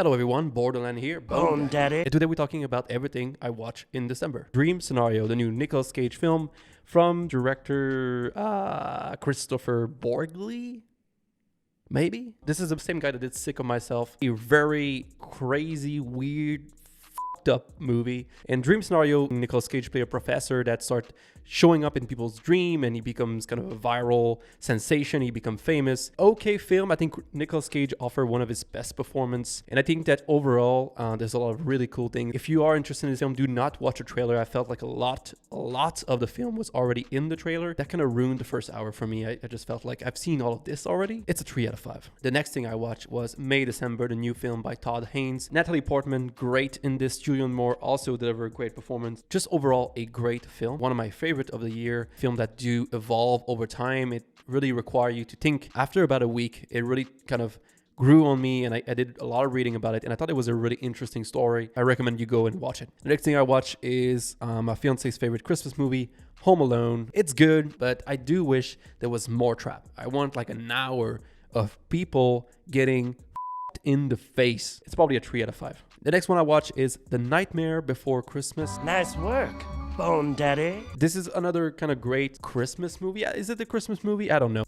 Hello everyone, Borderland here. Bone Daddy. And today we're talking about everything I watch in December. Dream Scenario, the new Nicolas Cage film from director Christopher Borgli? Maybe? This is the same guy that did Sick of Myself. A very crazy, weird, up movie. In Dream Scenario, Nicolas Cage plays a professor that starts showing up in people's dream and he becomes kind of a viral sensation. He becomes famous. Okay film. I think Nicolas Cage offered one of his best performance, and I think that overall there's a lot of really cool things. If you are interested in this film, do not watch a trailer. I felt like a lot of the film was already in the trailer. That kind of ruined the first hour for me. I just felt like I've seen all of this already. It's a 3 out of 5. The next thing I watched was May December, the new film by Todd Haynes. Natalie Portman, great in this. Julian Moore also delivered a great performance. Just overall a great film. One of my favorite of the year. Film that do evolve over time. It really require you to think. After about a week, it really kind of grew on me, and I did a lot of reading about it, and I thought it was a really interesting story. I recommend you go and watch it. The next thing I watch is my fiance's favorite Christmas movie, Home Alone. It's good, but I do wish there was more trap. I want like an hour of people getting in the face. It's probably a 3 out of 5. The next one I watch is The Nightmare Before Christmas. Nice work, Bone Daddy. This is another kind of great Christmas movie. Is it a Christmas movie? I don't know.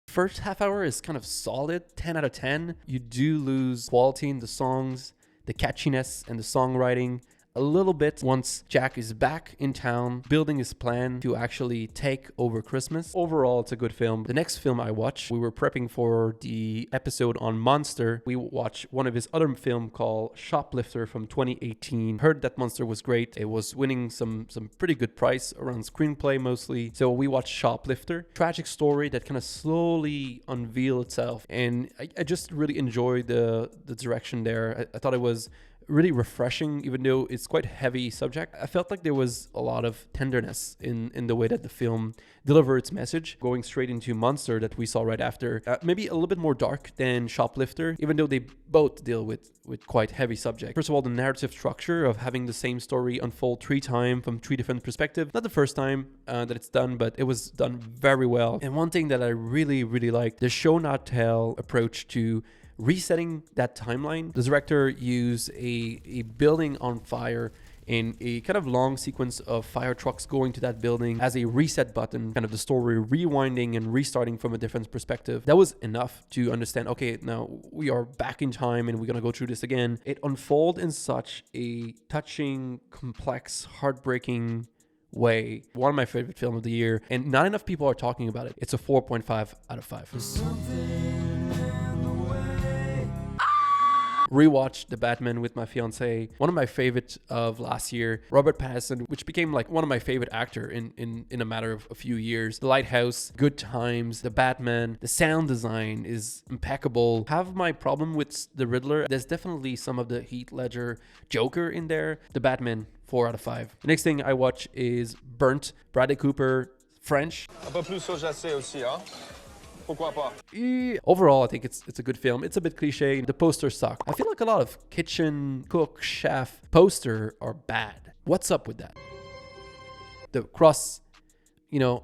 First half hour is kind of solid, 10 out of 10. You do lose quality in the songs, the catchiness and the songwriting a little bit once Jack is back in town building his plan to actually take over Christmas. Overall, it's a good film. The next film I watched, we were prepping for the episode on Monster. We watched one of his other film called Shoplifter from 2018. Heard that Monster was great. It was winning some pretty good prize around screenplay mostly. So we watched Shoplifter. Tragic story that kind of slowly unveiled itself. And I just really enjoyed the direction there. I thought it was really refreshing, even though it's quite heavy subject. I felt like there was a lot of tenderness in the way that the film delivered its message, going straight into Monster that we saw right after. Maybe a little bit more dark than Shoplifter, even though they both deal with quite heavy subject. First of all, the narrative structure of having the same story unfold 3 times from 3 different perspectives. Not the first time that it's done, but it was done very well. And one thing that I really liked, the show not tell approach to resetting that timeline. The director used a building on fire in a kind of long sequence of fire trucks going to that building as a reset button, kind of the story rewinding and restarting from a different perspective. That was enough to understand, okay, now we are back in time and we're going to go through this again. It unfolded in such a touching, complex, heartbreaking way. One of my favorite films of the year, and not enough people are talking about it. It's a 4.5 out of 5. Rewatched The Batman with my fiance. One of my favorites of last year. Robert Pattinson, which became like one of my favorite actor in a matter of a few years. The Lighthouse, Good Times, The Batman. The sound design is impeccable. Have my problem with the Riddler. There's definitely some of the Heath Ledger Joker in there. The Batman, 4 out of 5. The next thing I watch is Burnt, Bradley Cooper, French. Un peu plus sojacé aussi, hein? Pourquoi pas? Overall, I think it's a good film. It's a bit cliche. The posters suck. I feel like a lot of kitchen, cook, chef poster are bad. What's up with that? The cross,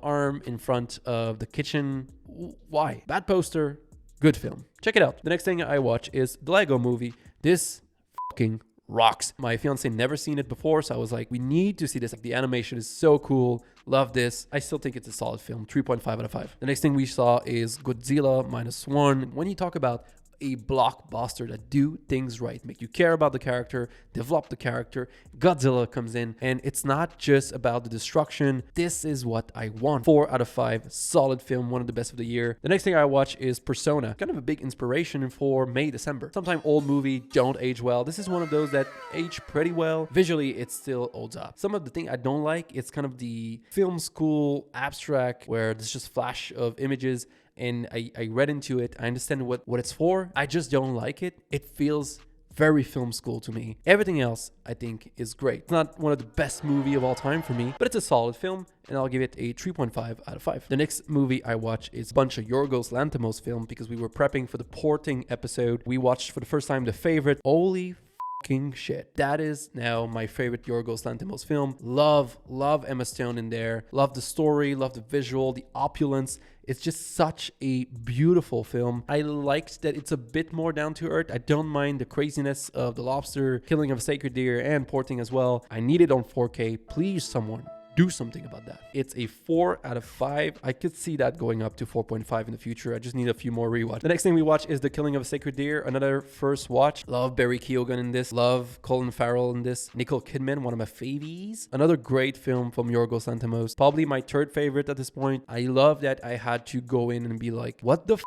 arm in front of the kitchen. Why? Bad poster, good film. Check it out. The next thing I watch is the Lego Movie. This fucking rocks. My fiance never seen it before, so I was like, we need to see this. Like, the animation is so cool. Love this. I still think it's a solid film. 3.5 out of 5. The next thing we saw is Godzilla Minus One. When you talk about a blockbuster that do things right, make you care about the character, develop the character, Godzilla comes in, and it's not just about the destruction. This is what I want. 4 out of 5. Solid film, one of the best of the year. The next thing I watch is Persona. Kind of a big inspiration for May, December. Sometimes old movie don't age well. This is one of those that age pretty well. Visually, it still holds up. Some of the thing I don't like, it's kind of the film school abstract where there's just flash of images, and I read into it. I understand what it's for. I just don't like it. It feels very film school to me. Everything else, I think, is great. It's not one of the best movie of all time for me, but it's a solid film, and I'll give it a 3.5 out of 5. The next movie I watch is a bunch of Yorgos Lanthimos film because we were prepping for the porting episode. We watched for the first time The Favorite. Holy fucking shit. That is now my favorite Yorgos Lanthimos film. Love Emma Stone in there. Love the story, love the visual, the opulence. It's just such a beautiful film. I liked that it's a bit more down to earth. I don't mind the craziness of the lobster, killing of a sacred deer, and porting as well. I need it on 4K. Please, someone, do something about that. It's a 4 out of 5. I could see that going up to 4.5 in the future. I just need a few more rewatch. The next thing we watch is The Killing of a Sacred Deer, another first watch. Love Barry Keoghan in this. Love Colin Farrell in this. Nicole Kidman, one of my favies. Another great film from Yorgos Lanthimos. Probably my third favorite at this point. I love that I had to go in and be like, what the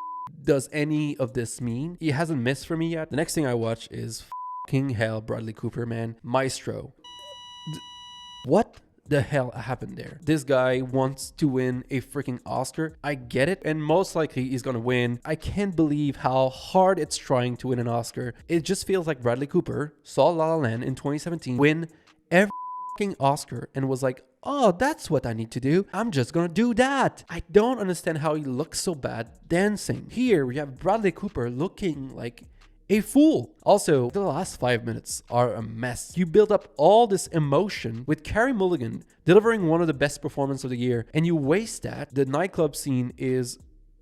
does any of this mean? He hasn't missed for me yet. The next thing I watch is fucking hell, Bradley Cooper, man. Maestro. What the hell happened there? This guy wants to win a freaking Oscar. I get it, and most likely he's gonna win. I can't believe how hard it's trying to win an Oscar. It just feels like Bradley Cooper saw La La Land in 2017 win every freaking Oscar and was like, oh, that's what I need to do. I'm just gonna do that. I don't understand how he looks so bad dancing. Here we have Bradley Cooper looking like a fool. Also, the last 5 minutes are a mess. You build up all this emotion with Carey Mulligan delivering one of the best performances of the year, and you waste that. The nightclub scene is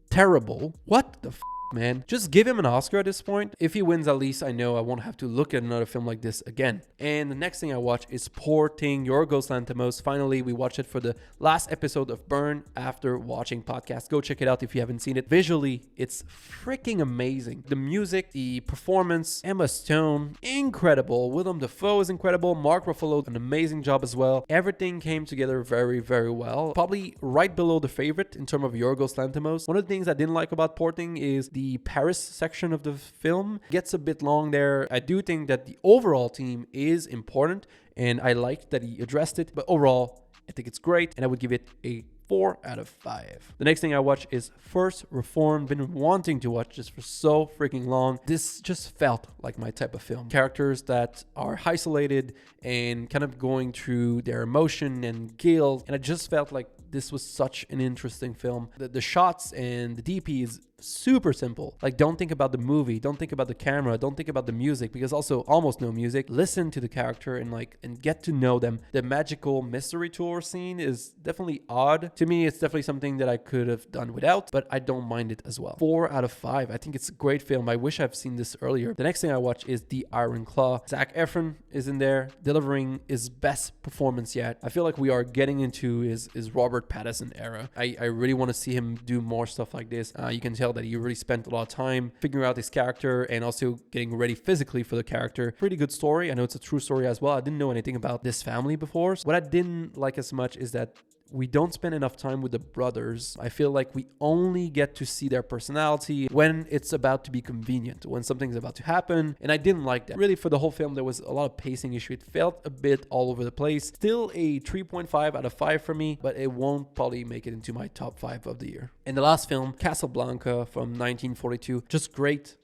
terrible. What the man? Just give him an Oscar at this point. If he wins, at least I know I won't have to look at another film like this again. And the next thing I watch is Porting, Yorgos Lanthimos. Finally, we watched it for the last episode of Burn After Watching podcast. Go check it out if you haven't seen it. Visually, it's freaking amazing. The music, the performance, Emma Stone, incredible. Willem Dafoe is incredible. Mark Ruffalo, an amazing job as well. Everything came together very, very well. Probably right below the favorite in terms of Yorgos Lanthimos. One of the things I didn't like about Porting is the Paris section of the film gets a bit long there. I do think that the overall theme is important, and I liked that he addressed it, but overall, I think it's great, and I would give it a 4 out of 5. The next thing I watch is First Reformed. Been wanting to watch this for so freaking long. This just felt like my type of film. Characters that are isolated and kind of going through their emotion and guilt, and I just felt like this was such an interesting film. The shots and the DP is super simple. Like, don't think about the movie, don't think about the camera, don't think about the music, because also almost no music. Listen to the character and get to know them. The magical mystery tour scene is definitely odd. To me, it's definitely something that I could have done without, but I don't mind it as well. 4 out of 5. I think it's a great film. I wish I've seen this earlier. The next thing I watch is The Iron Claw. Zac Efron is in there, delivering his best performance yet. I feel like we are getting into his Robert Pattinson era. I really want to see him do more stuff like this. You can tell that he really spent a lot of time figuring out his character and also getting ready physically for the character. Pretty good story. I know it's a true story as well. I didn't know anything about this family before. So what I didn't like as much is that we don't spend enough time with the brothers. I feel like we only get to see their personality when it's about to be convenient, when something's about to happen. And I didn't like that. Really, for the whole film, there was a lot of pacing issue. It felt a bit all over the place. Still a 3.5 out of 5 for me, but it won't probably make it into my top 5 of the year. And the last film, Casablanca from 1942. Just great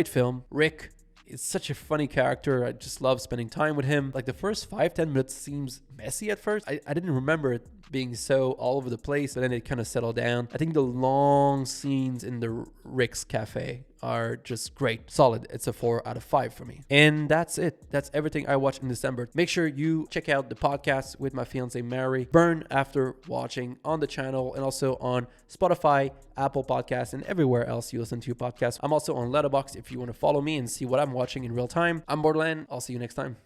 film. Rick is such a funny character. I just love spending time with him. Like, the first 5-10 minutes seems messy at first. I didn't remember it being so all over the place, but then it kind of settled down. I think the long scenes in the Rick's cafe are just great. Solid. It's a 4 out of 5 for me. And that's it. That's everything I watched in December. Make sure you check out the podcast with my fiance Mary, Burn After Watching, on the channel and also on Spotify, Apple Podcasts, and everywhere else you listen to your podcast. I'm also on Letterboxd if you want to follow me and see what I'm watching in real time. I'm Borderland. I'll see you next time.